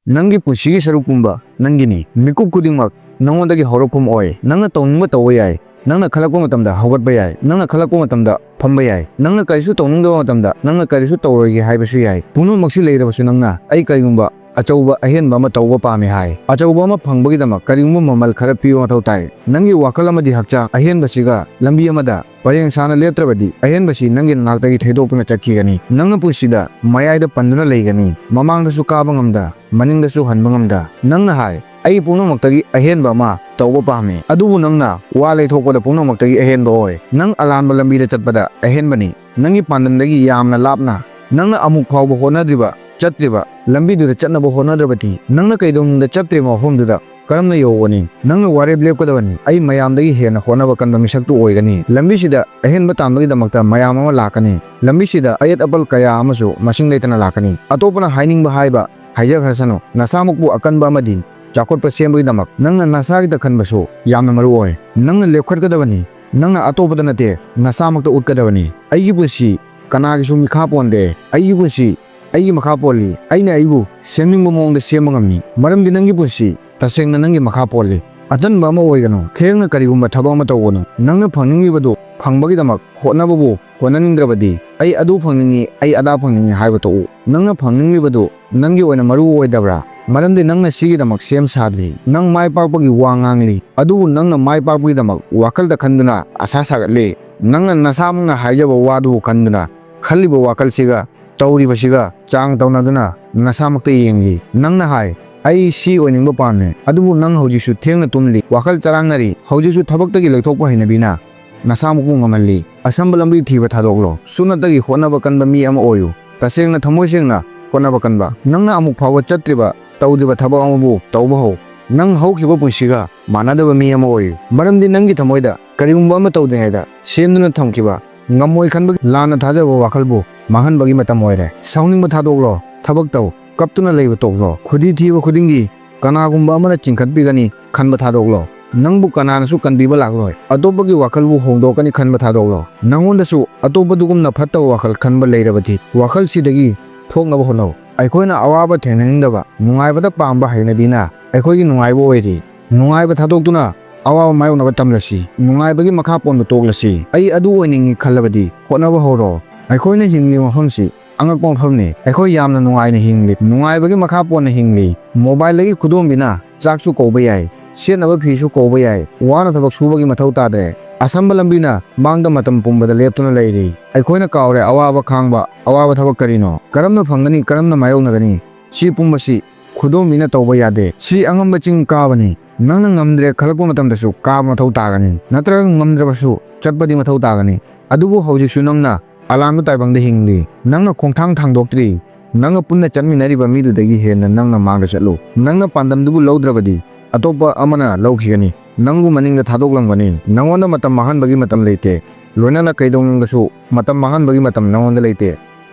Nangi pusigi sarukkumba nangini mikup khudingmak nangodagi horokkum oi. Nangna tawningba tawba yai. Nangna khalakpa matamda hawgatba yai. Nangna khalakpa matamda phamba yai. Nangna karisu tawningdaba matamda nangna karisu tawrogi haibasu yai. Pumnamaksi leirabasu nangna ai kaigumba achauba ahenba ama tawba pame hai. Achauba ama phangbagidamak karigumba mamal khara piyo mathau tai. Nangi wakal amadi hakcha ahenbasiga lambi amada pareng sana letrabadi ahenbasi nangi naktagi theidokpuna chakhigani. Nangna pusida mayaida panduna leigani. Mamangdasu kaba ngamda maningdasu hanba ngamda. Nangna hai ai pumnamaktagi ahenba ama tawba pame. Adubu nangna wa leithokpada pumnamaktagi ahenba oi. Nang alanba lambida chatpada ahenbani. Nangi pandandagi yamna lapna nangna amuk phawba honadriba chatriba lambi du chatnaba honadrabati nangna kaidongda chatre mahomduda karamna yowani nangna wareb lepkadawani ai mayamdagi hena honaba kanba misaktu oigani lambi sida ahenba tamdagi damakta mayam ama lakani lambi sida ayat apal kaya amasu masing leitana lakani atopana hainingba haiba haijagrasano nasamukbu akanba amadi chakotpa sembagi damak nangna nasagi da khanbasu yamna maru oi nangna lepkhatgadawani nangna atopada nate nasamakta utkadawani aigi pusi kanagi su mikha ponde aigi pusi aigi makha poli aina aibu semningba mongda semba ngamni maramdi nangi pusi tasengna nangi makha poli atanba ama oigano khengna karigumba thaba ama tawgono nangna phangningibadu phangbagi damak hotnababu honanindrabadi ai adu phangningi ai ada phangningi haiba to nangna phangningibadu nangi oina maru oidabra maramdi nangna sigi damak sem sadli nang mai pakpagi wangangli adu nangna mai pakpagi damak wakal da khanduna asa sagatli nangna nasamna haijaba wadu khanduna khaliba wakal siga tauri basiga chang taunaduna nasamakta yengi nangna hai ai si oiningba pamne adubu nang hojisu thengna tumli wakal charangnari hojisu thabaktagi leithokpa hainabina nasamukku ngamalli asamba lambi thiba thadoklo sunatagi honaba kanba mi ama oyu tasengna thamoisengna honaba kanba nangna amuk phawa chatriba tawdiba thaba amabu tawba ho nang haukiba punsiga manadaba mi ama oyu maramdi nangi thamoida karigumba ama tawdengaida semduna thamkiba ngamoi khanba lana thadaba wakalbu mahan bagi matam oire sauning ma thadoklo thabak taw kaptuna leiba toklo khudi thiba khudingi kanagumba amana chingkhatbigani khanba thadoklo nangbu kananasu kanbiba lakloi atopagi wakalbu hongdokani khanba thadoklo nangondasu atopadugumna phatta wakal khanba leirabati wakal sidagi thoknaba honau aikoina awaba thenaningdaba nungaibada pamba hainabina aikoigi nungaibo oiri nungaiba thadokduna awaba mayonaba tamlasi nungaibagi makha ponba toklasi ai adu oiningi khalabadi hotnaba horo aikoina hingli mafamsi angakpa mafamni aikoi yamna nungaina hingli nungaibagi makha ponna hingli mobile lagi kudombina chaksu kouba yai senaba phisu kouba yai wana thabak subagi mathau tade asamba lambina mangda matam pumbada leptuna leiri aikoina kaure awaba khangba awaba thabak karino karamna phangani karamna mayonagani si pumbasi kudombina tauba yade si angamba ching kabani nangna ngamdre khalakpa matamdasu kaba mathau tagani natraga ngamdrabasu chatpadi mathau tagani adubu haujisu nangna alanba taibangda hingli nangna khongthang thangdoktri nangna punna chanminariba midudagi hena nangna mangda chatlu nangna pandamdubu lawdrabadi atopa amana lawkhigani nangbu maningda thadoklangbani nangonda matam mahanbagi matam leite loinana kaidongdasu matam mahanbagi matam nangonda leite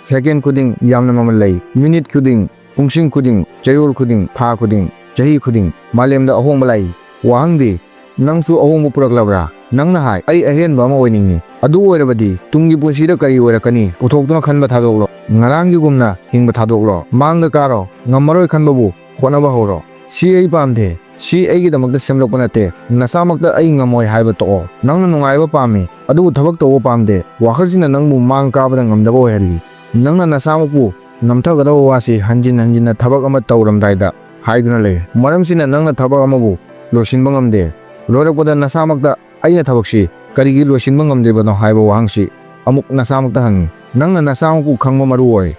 second kuding yamna mamal lei minute kuding pungsing kuding chayol kuding tha kuding chahi kuding malemda ahongba lai wahangdi nangsu ahongbu puraklabra nangna hai ai ahenba ama oiningi adu oirabadi tungi punsida kari oirakani puthokduna khanba thadoklo ngarangi gumna hingba thadoklo mangda karo ngammaroi khanbabu honaba horo si ai pamde si aigi damakta semlokpa nate nasamakta ai ngamoi haiba to nangna nungaiba pami adu thabak tawba pamde wakhalsina nangbu mang kabada ngamdaba oihalli nangna nasamakpu namthagadaba wasi hanjin hanjinna thabak ama tawramdaida haiduna le maramsina nangna thabak amabu losinba ngamde lorakpada nasamakta aina thabaksi karigi losinba ngamdebano haiba wahangsi amuk nasamakta hangi nangna nasamakpu khangba maru oi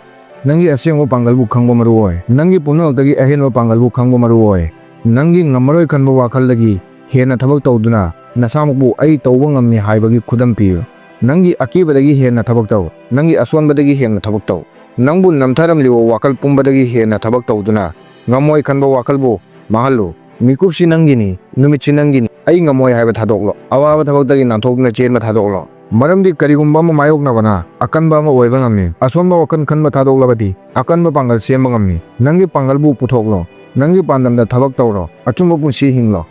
nangi asengba pangalbu khangba maru oi nangi pumnaktagi ahenba pangalbu khangba maru oi nangi ngamaroi khanba wakhaldagi hena thabak tawduna nasamakpu ai tawba ngammi haibagi khudam piyo nangi akibadagi hena thabak taw nangi aswanbadagi hena thabak taw nangbu namtharamliwa wakal pumbadagi hena thabak tawduna ngamoi khanba wakalbu mahallu mikupsi nangini numitsi nangini ai ngamoi haiba thadoklo awaba thabakdagi nanthokna chenba thadoklo maramdi karigumba ama mayoknabana akanba ama oiba ngammi aswanba wakan khanba thadoklabadi akanba pangal semba ngammi nangi pangalbu puthoklo nangi pandamda thabak tawro achumba punsi hinglo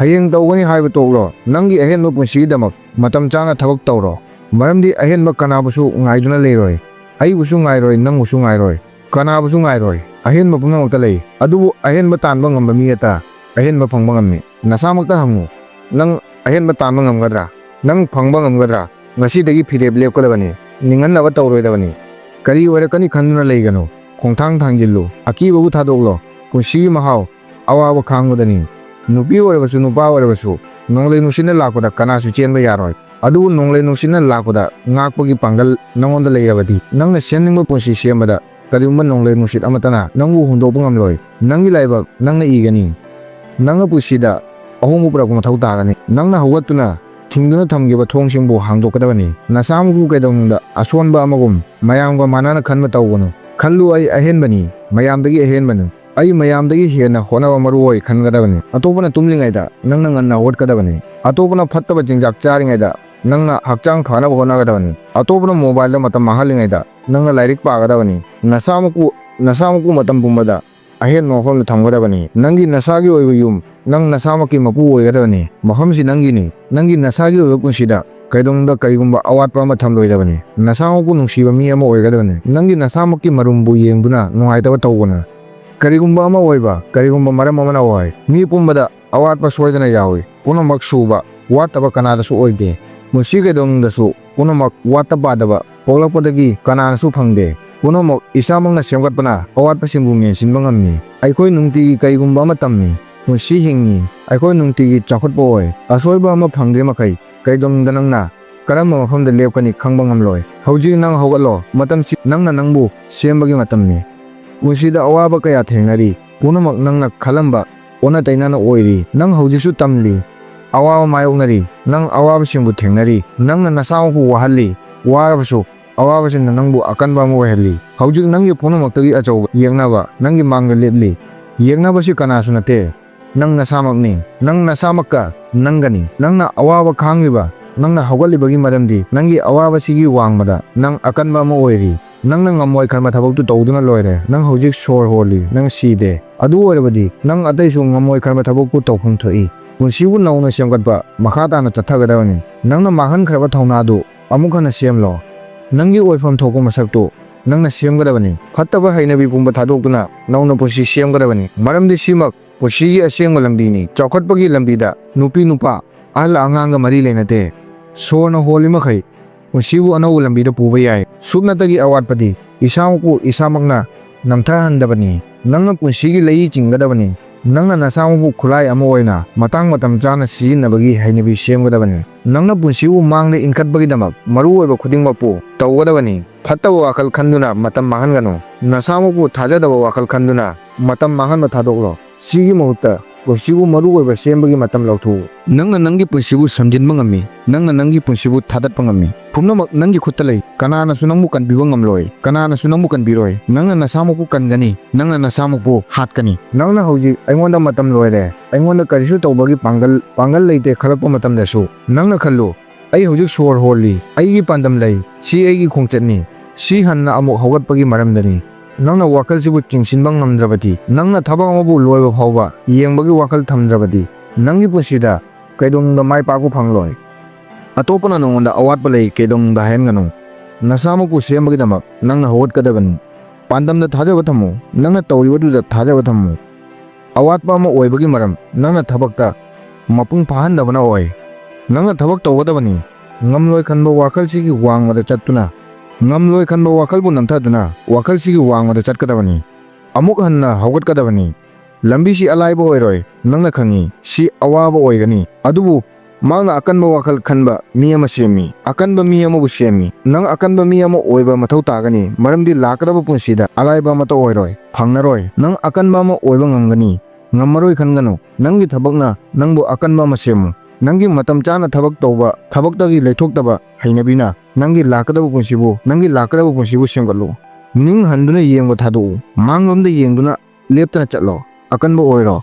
hayeng tawgani haiba toklo nangi ahenba punsigidamak matam chana thabak tawro maramdi ahenba kanabusu ngaiduna leiroi ai busu ngairoi nang busu ngairoi kanabusu ngairoi ꯑꯍꯦꯟꯕ ꯄꯨꯝꯅꯃꯛꯇ ꯂꯩ, ꯑꯗꯨꯕꯨ ꯑꯍꯦꯟꯕ ꯇꯥꯟꯕ ꯉꯝꯕ ꯃꯤ ꯑꯇ ꯑꯍꯦꯟꯕ ꯐꯪꯕ ꯉꯝꯃꯤ꯫ ꯅꯁꯥꯃꯛꯇ ꯍꯪꯉꯨ, ꯅꯪ ꯑꯍꯦꯟꯕ ꯇꯥꯟꯕ ꯉꯝꯒꯗ꯭ꯔꯥ? ꯅꯪ ꯐꯪꯕ ꯉꯝꯒꯗ꯭ꯔꯥ? ꯉꯁꯤꯗꯒꯤ ꯐꯤꯔꯦꯞ ꯂꯦꯞꯀꯗꯕꯅꯤ, ꯅꯤꯡꯍꯟꯅꯕ ꯇꯧꯔꯣꯏꯗꯕꯅꯤ꯫ ꯀꯔꯤ ꯑꯣꯏꯔꯛꯀꯅꯤ ꯈꯟꯗꯨꯅ ꯂꯩꯒꯅꯨ, ꯈꯣꯡꯊꯥꯡ ꯊꯥꯡꯖꯤꯜꯂꯨ, ꯑꯀꯤꯕꯕꯨ ꯊꯥꯗꯣꯛꯂꯣ꯫ ꯄꯨꯟꯁꯤꯒꯤ ꯃꯍꯥꯎ ꯑꯋꯥꯕ ꯈꯥꯡꯕꯗꯅꯤ꯫ ꯅꯨꯄꯤ ꯑꯣꯏꯔꯕꯁꯨ ꯅꯨꯄꯥ ꯑꯣꯏꯔꯕꯁꯨ ꯅꯣꯡꯂꯩ ꯅꯨꯡꯁꯤꯠꯅ ꯂꯥꯛꯄꯗ ꯀꯅꯥꯁꯨ ꯆꯦꯟꯕ ꯌꯥꯔꯣꯏ, ꯑꯗꯨꯕꯨ ꯅꯣꯡꯂꯩ ꯅꯨꯡꯁꯤꯠꯅ ꯂꯥꯛꯄꯗ ꯉꯥꯛꯄꯒꯤ ꯄꯥꯡꯒꯜ ꯅꯉꯣꯟꯗ ꯂꯩꯔꯕꯗꯤ ꯅꯪꯅ ꯁꯦꯝꯅꯤꯡꯕ ꯄꯨꯟꯁꯤ ꯁꯦꯝꯕꯗ ꯀꯔꯤꯒꯨꯝꯕ ꯅꯣꯡꯂꯩ ꯅꯨꯡꯁꯤꯠ ꯑꯃꯠꯇꯅ ꯅꯪꯕꯨ ꯍꯨꯟꯗꯣꯛꯄ ꯉꯝꯂꯣꯏ꯫ ꯅꯪꯒꯤ ꯂꯥꯏꯕꯛ ꯅꯪꯅ ꯏꯒꯅꯤ, ꯅꯪꯅ ꯄꯨꯟꯁꯤꯗ ꯑꯍꯣꯡꯕ ꯄꯨꯔꯛꯄ ꯃꯊꯧ ꯇꯥꯒꯅꯤ꯫ ꯅꯪꯅ ꯍꯧꯒꯠꯇꯨꯅ ꯊꯤꯡꯗꯨꯅ ꯊꯝꯈꯤꯕ ꯊꯣꯡꯁꯤꯡꯕꯨ ꯍꯥꯡꯗꯣꯛꯀꯗꯕꯅꯤ꯫ ꯅꯁꯥꯃꯛꯄꯨ ꯀꯩꯗꯧꯅꯨꯡꯗ ꯑꯁꯣꯟꯕ ꯑꯃꯒꯨꯝ ꯃꯌꯥꯝꯒ ꯃꯥꯟꯅꯅ ꯈꯟꯕ ꯇꯧꯒꯅꯨ꯫ ꯈꯜꯂꯨ, ꯑꯩ ꯑꯍꯦꯟꯕꯅꯤ, ꯃꯌꯥꯝꯗꯒꯤ ꯑꯍꯦꯟꯕꯅꯤ, ꯑꯩ ꯃꯌꯥꯝꯗꯒꯤ ꯍꯦꯟꯅ ꯍꯣꯠꯅꯕ ꯃꯔꯨꯑꯣꯏ ꯈꯟꯒꯗꯕꯅꯤ꯫ ꯑꯇꯣꯞꯄꯅ ꯇꯨꯝꯂꯤꯉꯩꯗ ꯅꯪꯅ ꯉꯟꯅ ꯍꯧꯒꯠꯀꯗꯕꯅꯤ꯫ ꯑꯇꯣꯞꯄꯅ ꯐꯠꯇꯕ ꯆꯤꯟꯖꯥꯛ ꯆꯥꯔꯤꯉꯩꯗ ꯅꯪꯅ ꯍꯛꯆꯥꯡ ꯐꯅꯕ ꯍꯣꯠꯅꯒꯗꯕꯅꯤ꯫ ꯑꯇꯣꯞꯄꯅ ꯃꯣꯕꯥꯏꯜꯗ ꯃꯇꯝ ꯃꯥꯡꯍꯜꯂꯤꯉꯩꯗ ꯅꯪꯅ ꯂꯥꯏꯔꯤꯛ ꯄꯥꯒꯗꯕꯅꯤ꯫ ꯅꯁꯥꯃꯛꯄꯨ ꯃꯇꯝ ꯄꯨꯝꯕꯗ ꯑꯍꯦꯟꯕ ꯃꯐꯝꯗ ꯊꯝꯒꯗꯕꯅꯤ꯫ ꯅꯪꯒꯤ ꯅꯁꯥꯒꯤ ꯑꯣꯏꯕ ꯌꯨꯝ, ꯅꯪ ꯅꯁꯥꯃꯛꯀꯤ ꯃꯄꯨ ꯑꯣꯏꯒꯗꯕꯅꯤ꯫ ꯃꯐꯝꯁꯤ ꯅꯪꯒꯤꯅꯤ꯫ ꯅꯪꯒꯤ ꯅꯁꯥꯒꯤ ꯑꯣꯏꯕ ꯄꯨꯟꯁꯤꯗ ꯀꯩꯗꯧꯅꯨꯡꯗ ꯀꯔꯤꯒꯨꯝꯕ ꯑꯋꯥꯠꯄ ꯑꯃ ꯊꯝꯂꯣꯏꯗꯕꯅꯤ꯫ ꯅꯁꯥꯃꯛꯄꯨ ꯅꯨꯡꯁꯤꯕ ꯃꯤ ꯑꯃ ꯑꯣꯏꯒꯗꯕꯅꯤ꯫ ꯅꯪꯒꯤ ꯅꯁꯥꯃꯛꯀꯤ ꯃꯔꯨꯝꯕꯨ ꯌꯦꯡꯗꯨꯅ ꯅꯨꯡꯉꯥꯏꯇꯕ ꯇꯧꯒꯅꯨ꯫ ꯀꯔꯤꯒꯨꯝꯕ ꯑꯃ ꯑꯣꯏꯕ, ꯀꯔꯤꯒꯨꯝꯕ ꯃꯔꯝ ꯑꯃꯅ ꯑꯣꯏ, ꯃꯤ ꯄꯨꯝꯕꯗ ꯑꯋꯥꯠꯄ ꯁꯣꯏꯗꯅ ꯌꯥꯎꯏ꯫ ꯄꯨꯝꯅꯃꯛ ꯁꯨꯕ, ꯋꯥꯠꯇꯕ ꯀꯅꯥꯗꯁꯨ ꯑꯣꯏꯗꯦ꯫ ꯄꯨꯟꯁꯤ ꯀꯩꯗꯧꯅꯨꯡꯗꯁꯨ ꯄꯨꯝꯅꯃꯛ ꯋꯥꯠꯇ ꯄꯥꯗꯕ ꯄꯣꯛꯂꯛꯄꯗꯒꯤ ꯀꯅꯥꯅꯁꯨ ꯐꯪꯗꯦ꯫ ꯄꯨꯝꯅꯃꯛ ꯏꯁꯥꯃꯛꯅ ꯁꯦꯝꯒꯠꯄꯅ ꯑꯋꯥꯠꯄꯁꯤꯡꯕꯨ ꯃꯦꯟꯁꯤꯟꯕ ꯉꯝꯃꯤ꯫ ꯑꯩꯈꯣꯏ ꯅꯨꯡꯇꯤꯒꯤ ꯀꯔꯤꯒꯨꯝꯕ ꯑꯃ ꯇꯝꯃꯤ, ꯄꯨꯟꯁꯤ ꯍꯤꯡꯉꯤ, ꯑꯩꯈꯣꯏ ꯅꯨꯡꯇꯤꯒꯤ ꯆꯥꯎꯈꯠꯄ ꯑꯣꯏ꯫ ꯑꯁꯣꯏꯕ ꯑꯃ ꯐꯪꯗ꯭ꯔꯤ ꯃꯈꯩ ꯀꯩꯗꯧꯅꯨꯡꯗ ꯅꯪꯅ ꯀꯔꯝꯕ ꯃꯐꯝꯗ ꯂꯦꯞꯀꯅꯤ ꯈꯪꯕ ꯉꯝꯂꯣꯏ꯫ ꯍꯧꯖꯤꯛ ꯅꯪ ꯍꯧꯒꯠꯂꯣ, ꯃꯇꯝꯁꯤ ꯅꯪꯅ ꯅꯪꯕꯨ ꯁꯦꯝꯕꯒꯤ ꯃꯇꯝꯅꯤ꯫ ꯄꯨꯟꯁꯤꯗ ꯑꯋꯥꯕ ꯀꯌꯥ ꯊꯦꯡꯅꯔꯤ, ꯄꯨꯝꯅꯃꯛ ꯅꯪꯅ ꯈꯜꯂꯝꯕ ꯑꯣꯟꯅ ꯇꯩꯅꯅ ꯑꯣꯏꯔꯤ꯫ ꯅꯪ ꯍꯧꯖꯤꯛꯁꯨ ꯇꯝꯂꯤ, ꯑꯋꯥꯕ ꯃꯥꯌꯣꯛꯅꯔꯤ, ꯅꯪ ꯑꯋꯥꯕꯁꯤꯡꯕꯨ ꯊꯦꯡꯅꯔꯤ, ꯅꯪꯅ ꯅꯁꯥꯃꯛꯄꯨ ꯋꯥꯍꯜꯂꯤ꯫ ꯋꯥꯔꯕꯁꯨ ꯑꯋꯥꯕꯁꯤꯡꯅ ꯅꯪꯕꯨ ꯑꯀꯟꯕ ꯑꯃ ꯑꯣꯏꯍꯜꯂꯤ꯫ ꯍꯧꯖꯤꯛ ꯅꯪꯒꯤ ꯄꯨꯝꯅꯃꯛꯇꯒꯤ ꯑꯆꯧꯕ ꯌꯦꯛꯅꯕ ꯅꯪꯒꯤ ꯃꯥꯡꯗ ꯂꯦꯞꯂꯤ꯫ ꯌꯦꯛꯅꯕꯁꯤ ꯀꯅꯥꯁꯨ ꯅꯠꯇꯦ, ꯅꯪ ꯅꯁꯥꯃꯛꯅꯤ꯫ ꯅꯪ ꯅꯁꯥꯃꯛꯀ ꯅꯪꯒꯅꯤ꯫ ꯅꯪꯅ ꯑꯋꯥꯕ ꯈꯥꯡꯂꯤꯕ, ꯅꯪꯅ ꯍꯧꯒꯠꯂꯤꯕꯒꯤ ꯃꯔꯝꯗꯤ ꯅꯪꯒꯤ ꯑꯋꯥꯕꯁꯤꯒꯤ ꯋꯥꯡꯃꯗ ꯅꯪ ꯑꯀꯟꯕ ꯑꯃ ꯑꯣꯏꯔꯤ꯫ ꯅꯪꯅ ꯉꯝꯃꯣꯏ ꯈꯟꯕ ꯊꯕꯛꯇꯨ ꯇꯧꯗꯨꯅ ꯂꯣꯏꯔꯦ꯫ ꯅꯪ ꯍꯧꯖꯤꯛ ꯁꯣꯔ ꯍꯣꯜꯂꯤ, ꯅꯪ ꯁꯤꯗꯦ꯫ ꯑꯗꯨ ꯑꯣꯏꯔꯕꯗꯤ ꯅꯪ ꯑꯇꯩꯁꯨ ꯉꯝꯃꯣꯏ ꯈꯟꯕ ꯊꯕꯛꯄꯨ ꯇꯧꯐꯝ ꯊꯣꯛꯏ꯫ ꯄꯨꯟꯁꯤꯕꯨ ꯅꯧꯅ ꯁꯦꯝꯒꯠꯄ, ꯃꯈꯥ ꯇꯥꯅ ꯆꯠꯊꯒꯗꯕꯅꯤ꯫ ꯅꯪꯅ ꯃꯥꯡꯍꯟꯈ꯭ꯔꯕ ꯊꯧꯅꯥꯗꯨ ꯑꯃꯨꯛ ꯍꯟꯅ ꯁꯦꯝꯂꯣ꯫ ꯅꯪꯒꯤ ꯑꯣꯏꯐꯝ ꯊꯣꯛꯄ ꯃꯁꯛꯇꯨ ꯅꯪꯅ ꯁꯦꯝꯒꯗꯕꯅꯤ꯫ ꯐꯠꯇꯕ ꯍꯩꯅꯕꯤ ꯄꯨꯝꯕ ꯊꯥꯗꯣꯛꯇꯨꯅ ꯅꯧꯅ ꯄꯨꯟꯁꯤ ꯁꯦꯝꯒꯗꯕꯅꯤ꯫ ꯃꯔꯝꯗꯤ ꯁꯤꯃꯛ ꯄꯨꯟꯁꯤꯒꯤ ꯑꯁꯦꯡꯕ ꯂꯝꯕꯤꯅꯤ꯫ ꯆꯥꯎꯈꯠꯄꯒꯤ ꯂꯝꯕꯤꯗ ꯅꯨꯄꯤ ꯅꯨꯄꯥ, ꯑꯍꯜ ꯑꯉꯥꯡꯒ ꯃꯔꯤ ꯂꯩꯅꯗꯦ꯫ ꯁꯣꯔꯅ ꯍꯣꯜꯂꯤꯃꯈꯩ ꯄꯨꯟꯁꯤꯕꯨ ꯑꯅꯧꯕ ꯂꯝꯕꯤꯗ ꯄꯨꯕ ꯌꯥꯏ꯫ ꯁꯨꯞꯅꯇꯒꯤ ꯑꯋꯥꯠꯄꯗꯤ ꯏꯁꯥꯃꯛꯄꯨ ꯏꯁꯥꯃꯛꯅ ꯅꯝꯊꯍꯟꯗꯕꯅꯤ꯫ ꯅꯪꯅ ꯄꯨꯟꯁꯤꯒꯤ ꯂꯩꯏ ꯆꯤꯡꯒꯗꯕꯅꯤ꯫ ꯅꯪꯅ ꯅꯁꯥꯃꯛꯄꯨ ꯈꯨꯠꯂꯥꯏ ꯑꯃ ꯑꯣꯏꯅ ꯃꯇꯥꯡ ꯃꯇꯝ ꯆꯥꯅ ꯁꯤꯖꯤꯟꯅꯕꯒꯤ ꯍꯩꯅꯕꯤ ꯁꯦꯝꯒꯗꯕꯅꯤ꯫ ꯅꯪꯅ ꯄꯨꯟꯁꯤꯕꯨ ꯃꯥꯡꯗ ꯏꯟꯈꯠꯄꯒꯤꯗꯃꯛ ꯃꯔꯨꯑꯣꯏꯕ ꯈꯨꯗꯤꯡꯃꯛꯄꯨ ꯇꯧꯒꯗꯕꯅꯤ꯫ ꯐꯠꯇꯕ ꯋꯥꯈꯜ ꯈꯟꯗꯨꯅ ꯃꯇꯝ ꯃꯥꯡꯍꯟꯒꯅꯨ꯫ ꯅꯁꯥꯃꯛꯄꯨ ꯊꯥꯖꯗꯕ ꯋꯥꯈꯜ ꯈꯟꯗꯨꯅ ꯃꯇꯝ ꯃꯥꯡꯍꯟꯕ ꯊꯥꯗꯣꯛꯂꯣ꯫ ꯁꯤꯒꯤ ꯃꯍꯨꯠꯇ ꯄꯨꯟꯁꯤꯕꯨ ꯃꯔꯨꯑꯣꯏꯕ ꯁꯦꯝꯕꯒꯤ ꯃꯇꯝ ꯂꯧꯊꯣꯛꯎ꯫ ꯅꯪꯅ ꯅꯪꯒꯤ ꯄꯨꯟꯁꯤꯕꯨ ꯁꯝꯖꯤꯟꯕ ꯉꯝꯃꯤ, ꯅꯪꯅ ꯅꯪꯒꯤ ꯄꯨꯟꯁꯤꯕꯨ ꯊꯥꯗꯠꯄ ꯉꯝꯃꯤ꯫ ꯄꯨꯝꯅꯃꯛ ꯅꯪꯒꯤ ꯈꯨꯠꯇ ꯂꯩ꯫ ꯀꯅꯥꯅꯁꯨ ꯅꯪꯕꯨ ꯀꯟꯕꯤꯕ ꯉꯝꯂꯣꯏ, ꯀꯅꯥꯅꯁꯨ ꯅꯪꯕꯨ ꯀꯟꯕꯤꯔꯣꯏ꯫ ꯅꯪꯅ ꯅꯁꯥꯃꯛꯄꯨ ꯀꯟꯒꯅꯤ, ꯅꯪꯅ ꯅꯁꯥꯃꯛꯄꯨ ꯍꯥꯠꯀꯅꯤ꯫ ꯅꯪꯅ ꯍꯧꯖꯤꯛ ꯑꯩꯉꯣꯟꯗ ꯃꯇꯝ ꯂꯣꯏꯔꯦ, ꯑꯩꯉꯣꯟꯗ ꯀꯔꯤꯁꯨ ꯇꯧꯕꯒꯤ ꯄꯥꯡꯒꯜ ꯂꯩꯇꯦ ꯈꯜꯂꯛꯄ ꯃꯇꯝꯗꯁꯨ ꯅꯪꯅ ꯈꯜꯂꯨ, ꯑꯩ ꯍꯧꯖꯤꯛ ꯁꯣꯔ ꯍꯣꯜꯂꯤ, ꯑꯩꯒꯤ ꯄꯥꯟꯗꯝ ꯂꯩ, ꯁꯤ ꯑꯩꯒꯤ ꯈꯣꯡꯆꯠꯅꯤ, ꯁꯤ ꯍꯟꯅ ꯑꯃꯨꯛ ꯍꯧꯒꯠꯄꯒꯤ ꯃꯔꯝꯗꯅꯤ꯫ ꯅꯪꯅ ꯋꯥꯈꯜꯁꯤꯕꯨ ꯆꯤꯡꯁꯤꯟꯕ ꯉꯝꯗ꯭ꯔꯕꯗꯤ, ꯅꯪꯅ ꯊꯕꯛ ꯑꯃꯕꯨ ꯂꯣꯏꯕ ꯐꯥꯎꯕ ꯌꯦꯡꯕꯒꯤ ꯋꯥꯈꯜ ꯊꯝꯗ꯭ꯔꯕꯗꯤ, ꯅꯪꯒꯤ ꯄꯨꯟꯁꯤꯗ ꯀꯩꯗꯧꯅꯨꯡꯗ ꯃꯥꯏ ꯄꯥꯛꯄ ꯐꯪꯂꯣꯏ꯫ ꯑꯇꯣꯞꯄꯅ ꯅꯉꯣꯟꯗ ꯑꯋꯥꯠꯄ ꯂꯩ ꯀꯩꯗꯧꯅꯨꯡꯗ ꯍꯥꯏꯍꯟꯒꯅꯨ꯫ ꯅꯁꯥꯃꯛꯄꯨ ꯁꯦꯝꯕꯒꯤꯗꯃꯛ ꯅꯪꯅ ꯍꯧꯒꯠꯀꯗꯕꯅꯤ꯫ ꯄꯥꯟꯗꯝꯗ ꯊꯥꯖꯕ ꯊꯝꯃꯨ, ꯅꯪꯅ ꯇꯧꯔꯤꯕꯗꯨꯗ ꯊꯥꯖꯕ ꯊꯝꯃꯨ꯫ ꯑꯋꯥꯠꯄ ꯑꯃ ꯑꯣꯏꯕꯒꯤ ꯃꯔꯝ ꯅꯪꯅ ꯊꯕꯛꯇ ꯃꯄꯨꯡ ꯐꯥꯍꯟꯗꯕꯅ ꯑꯣꯏ꯫ ꯅꯪꯅ ꯊꯕꯛ ꯇꯧꯒꯗꯕꯅꯤ꯫ ꯉꯝꯂꯣꯏ ꯈꯟꯕ ꯋꯥꯈꯜꯁꯤꯒꯤ ꯋꯥꯡꯃꯗ ꯆꯠꯇꯨꯅ, ꯉꯝꯂꯣꯏ ꯈꯟꯕ ꯋꯥꯈꯜꯕꯨ ꯅꯝꯊꯗꯨꯅ ꯋꯥꯈꯜꯁꯤꯒꯤ ꯋꯥꯡꯃꯗ ꯆꯠꯀꯗꯕꯅꯤ꯫ ꯑꯃꯨꯛ ꯍꯟꯅ ꯍꯧꯒꯠꯀꯗꯕꯅꯤ꯫ ꯂꯝꯕꯤꯁꯤ ꯑꯂꯥꯏꯕ ꯑꯣꯏꯔꯣꯏ, ꯅꯪꯅ ꯈꯪꯏ꯫ ꯁꯤ ꯑꯋꯥꯕ ꯑꯣꯏꯒꯅꯤ, ꯑꯗꯨꯕꯨ ꯃꯍꯥꯛꯅ ꯑꯀꯟꯕ ꯋꯥꯈꯜ ꯈꯟꯕ ꯃꯤ ꯑꯃ ꯁꯦꯝꯃꯤ, ꯑꯀꯟꯕ ꯃꯤ ꯑꯃꯕꯨ ꯁꯦꯝꯃꯤ꯫ ꯅꯪ ꯑꯀꯟꯕ ꯃꯤ ꯑꯃ ꯑꯣꯏꯕ ꯃꯊꯧ ꯇꯥꯒꯅꯤ, ꯃꯔꯝꯗꯤ ꯂꯥꯛꯀꯗꯕ ꯄꯨꯟꯁꯤꯗ ꯑꯂꯥꯏꯕ ꯑꯃꯠꯇ ꯑꯣꯏꯔꯣꯏ, ꯐꯪꯂꯔꯣꯏ꯫ ꯅꯪ ꯑꯀꯟꯕ ꯑꯃ ꯑꯣꯏꯕ ꯉꯝꯒꯅꯤ, ꯉꯝꯃꯔꯣꯏ ꯈꯟꯒꯅꯨ꯫ ꯅꯪꯒꯤ ꯊꯕꯛꯅ ꯅꯪꯕꯨ ꯑꯀꯟꯕ ꯑꯃ ꯁꯦꯝꯃꯨ꯫ ꯅꯪꯒꯤ ꯃꯇꯝ ꯆꯥꯅ ꯊꯕꯛ ꯇꯧꯕ, ꯊꯕꯛꯇꯒꯤ ꯂꯩꯊꯣꯛꯇꯕ ꯍꯩꯅꯕꯤꯅ ꯅꯪꯒꯤ ꯂꯥꯛꯀꯗꯕ ꯄꯨꯟꯁꯤꯕꯨ ꯁꯦꯝꯒꯠꯂꯨ꯫ ꯅꯤꯡ ꯍꯟꯗꯨꯅ ꯌꯦꯡꯕ ꯊꯥꯗꯣꯛꯎ, ꯃꯥꯡꯂꯣꯝꯗ ꯌꯦꯡꯗꯨꯅ ꯂꯦꯞꯇꯅ ꯆꯠꯂꯣ꯫ ꯑꯀꯟꯕ ꯑꯣꯏꯔꯣ,